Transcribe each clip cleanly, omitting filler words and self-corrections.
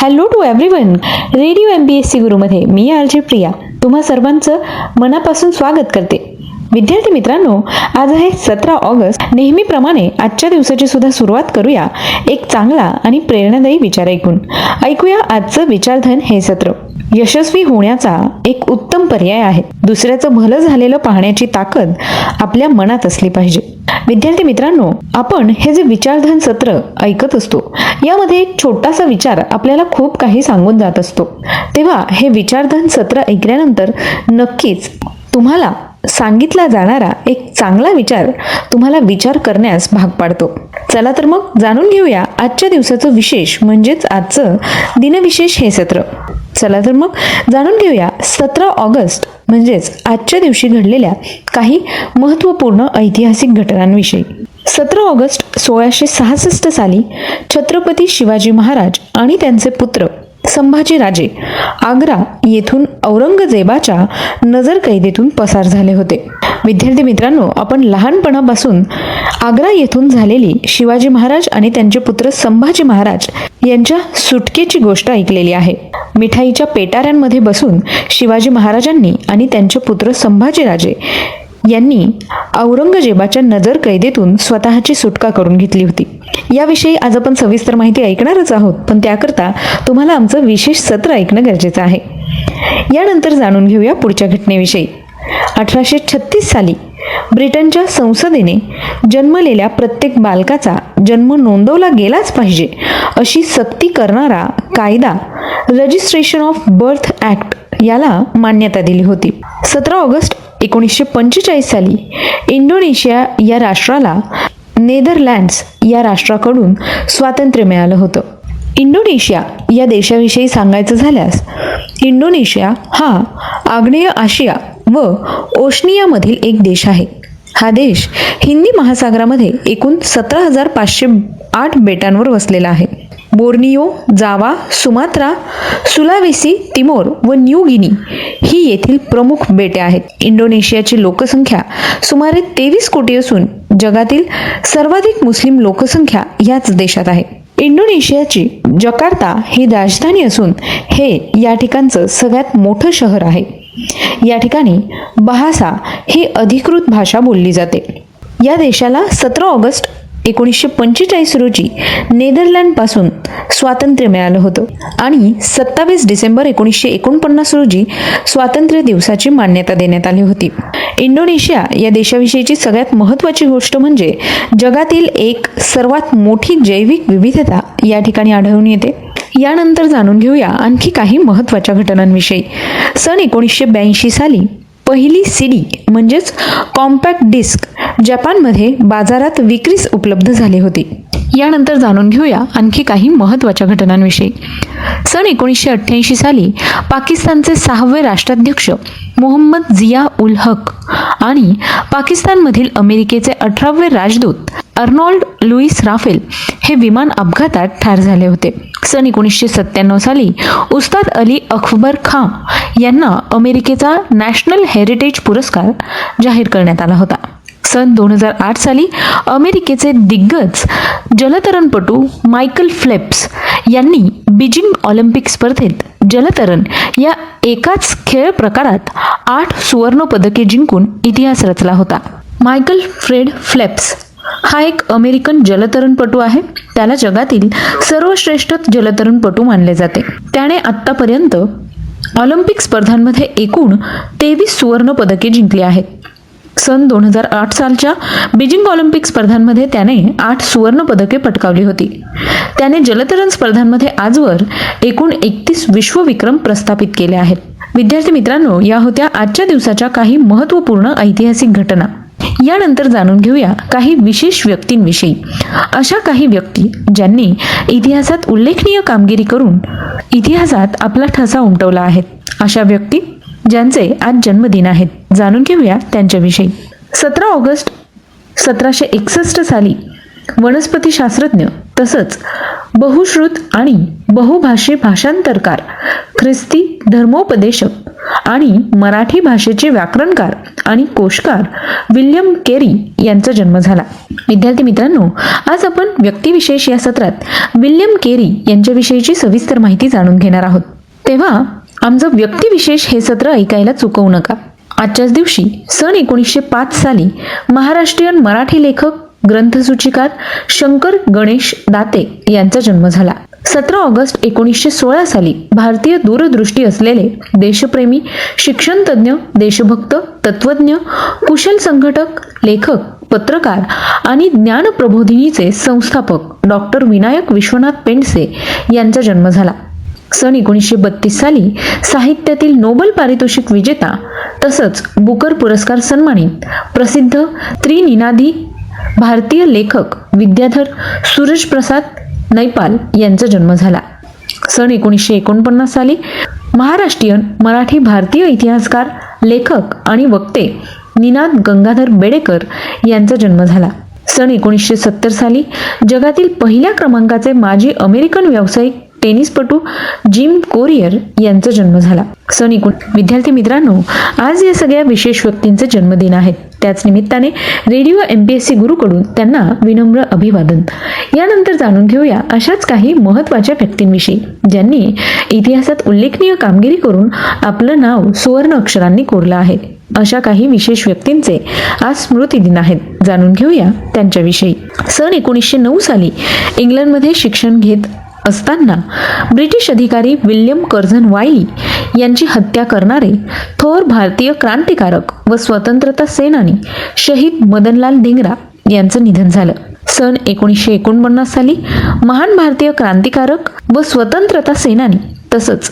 Hello to everyone. Radio MPSC गुरुमध्ये मी RJ Priya तुम्हा सर्वांचं मनापासून स्वागत करते. विद्यार्थी मित्रांनो, आज आहे 17 ऑगस्ट. नेहमीप्रमाणे आजच्या दिवसाची सुद्धा सुरुवात करूया एक चांगला आणि प्रेरणादायी विचार ऐकूया आजचं विचारधन हे सत्र. यशस्वी होण्याचा एक उत्तम पर्याय आहे. दुसऱ्याचं भलं झालेलं पाहण्याची ताकद आपल्या मनात असली पाहिजे. विद्यार्थी मित्रांनो, आपण हे जे विचारधन सत्र ऐकत असतो यामध्ये एक छोटासा विचार आपल्याला खूप काही सांगून जात असतो. तेव्हा हे विचारधन सत्र ऐकल्यानंतर नक्कीच तुम्हाला सांगितला जाणारा एक चांगला विचार तुम्हाला विचार करण्यास भाग पाडतो. चला तर मग जाणून घेऊया आजच्या दिवसाचं विशेष म्हणजेच आजचं दिनविशेष हे सत्र. चला तर मग जाणून घेऊया 17 ऑगस्ट म्हणजेच आजच्या दिवशी घडलेल्या काही महत्त्वपूर्ण ऐतिहासिक घटनांविषयी. 17 ऑगस्ट 1666 साली छत्रपती शिवाजी महाराज आणि त्यांचे पुत्र संभाजी राजे आग्रा येथून औरंगजेबाच्या नजरकैदेतून पसार झाले होते. विद्यार्थी मित्रांनो, आपण लहानपणापासून आग्रा येथून झालेली शिवाजी महाराज आणि त्यांचे पुत्र संभाजी महाराज यांच्या सुटकेची गोष्ट ऐकलेली आहे. मिठाईच्या पेटाऱ्यांमध्ये बसून शिवाजी महाराजांनी आणि त्यांचे पुत्र संभाजीराजे यांनी औरंगजेबाच्या नजरकैदेतून स्वतःची सुटका करून घेतली होती. याविषयी आज आपण सविस्तर माहिती ऐकणारच आहोत, पण त्याकरता तुम्हाला आमचं विशेष सत्र ऐकणं गरजेचं आहे. यानंतर जाणून घेऊया पुढच्या घटनेविषयी. 1836 साली ब्रिटनच्या संसदेने जन्मलेल्या प्रत्येक बालकाचा जन्म नोंदवला गेलाच पाहिजे अशी सक्ती करणारा कायदा रजिस्ट्रेशन ऑफ बर्थ ॲक्ट याला मान्यता दिली होती. 17 ऑगस्ट 1945 साली इंडोनेशिया या राष्ट्राला नेदरलँड्स या राष्ट्राकडून स्वातंत्र्य मिळालं होतं. इंडोनेशिया या देशाविषयी सांगायचं झाल्यास, इंडोनेशिया हा आग्नेय आशिया व ओशनियामधील एक देश आहे. हा देश हिंदी महासागरामध्ये एकूण 17,508 बेटांवर वसलेला आहे. बोर्नियो, जावा, सुमात्रा, सुलावेसी, तिमोर व न्यू गिनी ही येथील प्रमुख बेटे आहेत. इंडोनेशियाची लोकसंख्या सुमारे 23 कोटी असून जगातील सर्वाधिक मुस्लिम लोकसंख्या याच देशात आहे. इंडोनेशियाची जकार्ता ही राजधानी असून हे या ठिकाणचं सगळ्यात मोठं शहर आहे. या ठिकाणी बहासा ही अधिकृत भाषा बोलली जाते. या देशाला 17 ऑगस्ट 1945 रोजी नेदरलँडपासून स्वातंत्र्य मिळालं होतं आणि 27 डिसेंबर 1949 रोजी स्वातंत्र्य दिवसाची मान्यता देण्यात आली होती. इंडोनेशिया या देशाविषयीची सगळ्यात महत्त्वाची गोष्ट म्हणजे जगातील एक सर्वात मोठी जैविक विविधता या ठिकाणी आढळून येते. यानंतर जाणून घेऊया आणखी काही महत्त्वाच्या घटनांविषयी. सन 1982 साली पहिली CD म्हणजेच कॉम्पॅक्ट डिस्क जपानमध्ये बाजारात विक्रीस उपलब्ध झाली होती. यानंतर जाणून घेऊया आणखी काही महत्त्वाच्या घटनांविषयी. सन 1988 साली पाकिस्तानचे 6वे राष्ट्राध्यक्ष मोहम्मद जिया उल हक आणि पाकिस्तानमधील अमेरिकेचे 18वे राजदूत अर्नॉल्ड लुईस राफेल हे विमान अपघातात ठार झाले होते. सन 1997 साली उस्ताद अली अकबर खां यांना अमेरिकेचा नॅशनल हेरिटेज पुरस्कार जाहीर करण्यात आला होता. सन 2008 साली अमेरिकेचे दिग्गज जलतरणपटू मायकल फेल्प्स यांनी बीजिंग ऑलिम्पिक स्पर्धेत जलतरण या एकाच खेळ प्रकारात 8 सुवर्ण पदके जिंकून इतिहास रचला होता. मायकल फ्रेड फेल्प्स हा एक अमेरिकन जलतरणपटू आहे. त्याला जगातील सर्वश्रेष्ठ जलतरणपटू मानले जाते. त्याने आत्तापर्यंत ऑलिम्पिक स्पर्धांमध्ये एकूण 23 सुवर्ण पदके जिंकली आहेत. सन 2008 सालच्या बीजिंग ऑलिम्पिक स्पर्धांमध्ये त्याने 8 सुवर्ण पदके पटकावली होती. त्याने जलतरण स्पर्धांमध्ये आजवर एकूण 31 विश्वविक्रम प्रस्थापित केले आहेत. विद्यार्थी मित्रांनो, या होत्या आजच्या दिवसाच्या काही महत्त्वपूर्ण ऐतिहासिक घटना. यानंतर जाणून घेऊया काही विशेष व्यक्तींविषयी. अशा काही व्यक्ती ज्यांनी इतिहासात उल्लेखनीय कामगिरी करून इतिहासात आपला ठसा उमटवला आहे. अशा व्यक्ती ज्यांचे आज जन्मदिन आहेत, जाणून घेऊया त्यांच्याविषयी. 17 ऑगस्ट 1761 साली वनस्पतीशास्त्रज्ञ तसंच बहुश्रुत आणि बहुभाषी भाषांतरकार, ख्रिस्ती धर्मोपदेशक आणि मराठी भाषेचे व्याकरणकार आणि कोशकार विल्यम केरी यांचा जन्म झाला. विद्यार्थी मित्रांनो, आज आपण व्यक्तिविशेष या सत्रात विल्यम केरी यांच्याविषयीची सविस्तर माहिती जाणून घेणार आहोत. तेव्हा आमचं व्यक्तिविशेष हे सत्र ऐकायला चुकवू नका. आजच्याच दिवशी सन 1905 साली महाराष्ट्रीयन मराठी लेखक ग्रंथसूचिकार शंकर गणेश दाते यांचा जन्म झाला. 17 ऑगस्ट 1916 साली भारतीय दूरदृष्टी असलेले देशप्रेमी, शिक्षणतज्ञ, देशभक्त, तत्वज्ञ, कुशल संघटक, लेखक, पत्रकार आणि ज्ञानप्रबोधिनीचे संस्थापक डॉक्टर विनायक विश्वनाथ पेंडसे यांचा जन्म झाला. सन 1932 साली साहित्यातील नोबेल पारितोषिक विजेता तसंच बुकर पुरस्कार सन्मानित प्रसिद्ध त्रिनिनादी भारतीय लेखक विद्याधर सूरज प्रसाद नैपाल यांचा जन्म झाला. सन 1949 साली महाराष्ट्रीयन मराठी भारतीय इतिहासकार, लेखक आणि वक्ते निनाद गंगाधर बेडेकर यांचा जन्म झाला. सन 1970 साली जगातील पहिल्या क्रमांकाचे माजी अमेरिकन व्यावसायिक टेनिसपटू जिम कोरियर यांचा जन्म झाला. विद्यार्थी मित्रांनो, आज या सगळ्या विशेष व्यक्तींचे जन्मदिन आहेत. त्याच निमित्ताने रेडिओ MPSC गुरुकडून त्यांना विनम्र अभिवादन. यानंतर जाणून घेऊया अशाच काही महत्त्वाच्या व्यक्तींविषयी ज्यांनी इतिहासात उल्लेखनीय कामगिरी करून आपलं नाव सुवर्ण अक्षरांनी कोरलं आहे. अशा काही विशेष व्यक्तींचे आज स्मृतिदिन आहेत. जाणून घेऊया त्यांच्याविषयी. सन 1909 साली इंग्लंडमध्ये शिक्षण घेत असताना ब्रिटिश अधिकारी विल्यम कर्झन वायली यांची हत्या करणारे थोर भारतीय क्रांतिकारक व स्वतंत्रता सेनानी शहीद मदनलाल धिंगरा यांचं निधन झालं. सन 1949 साली महान भारतीय क्रांतिकारक व स्वतंत्रता सेनानी तसंच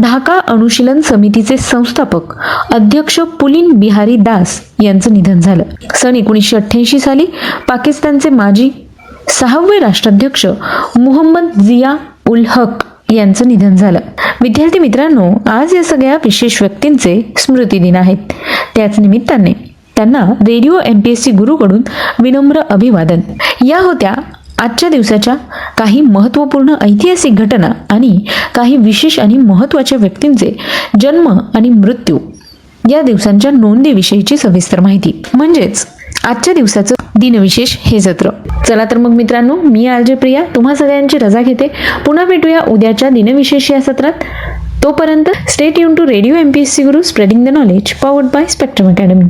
ढाका अनुशीलन समितीचे संस्थापक अध्यक्ष पुलिन बिहारी दास यांचं निधन झालं. सन 1988 साली पाकिस्तानचे माजी 6वे राष्ट्राध्यक्ष मुहम्मद जिया उल हक यांचं निधन झालं. विद्यार्थी मित्रांनो, आज या सगळ्या विशेष व्यक्तींचे स्मृतिदिन आहेत. त्याच निमित्ताने त्यांना रेडिओ MPSC गुरुकडून विनम्र अभिवादन. या होत्या आजच्या दिवसाच्या काही महत्त्वपूर्ण ऐतिहासिक घटना आणि काही विशेष आणि महत्त्वाच्या व्यक्तींचे जन्म आणि मृत्यू या दिवसांच्या नोंदीविषयीची सविस्तर माहिती, म्हणजेच आजच्या दिवसाचं दिनविशेष हे सत्र. चला तर मग मित्रांनो, मी RJ प्रिया तुम्हा सगळ्यांची रजा घेते. पुन्हा भेटूया उद्याच्या दिनविशेष या सत्रात. तोपर्यंत stay tune to radio MPSC Guru, spreading the knowledge, powered by Spectrum academy.